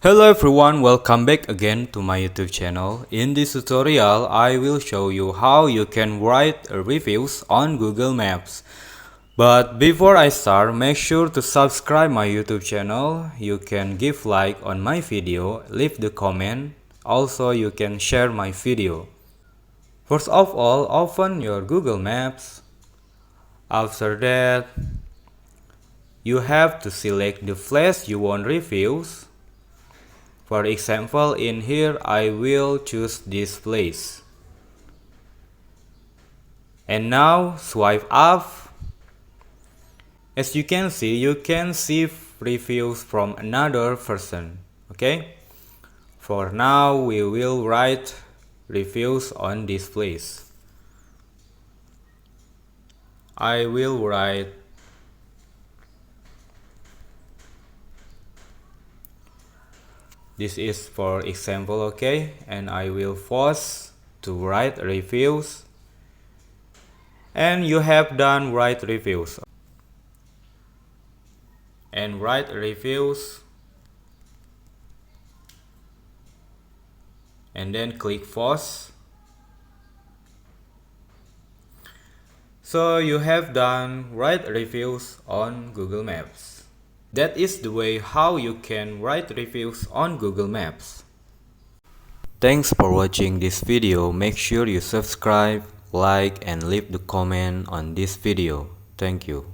Hello everyone, welcome back again to my YouTube channel. In this tutorial, I will show you how you can write reviews on Google Maps. But before I start, make sure to subscribe my YouTube channel. You can give like on my video, leave the comment. Also, you can share my video. First of all, open your Google Maps. After that, you have to select the place you want reviews. For example, in here I will choose this place. And now swipe up. As you can see reviews from another person. Okay? For now we will write reviews on this place. I will write this is for example, okay? And I will force to write reviews. And you have done write reviews. And write reviews. And then click force. So you have done write reviews on Google Maps. That is the way how you can write reviews on Google Maps. Thanks for watching this video. Make sure you subscribe, like and leave the comment on this video. Thank you.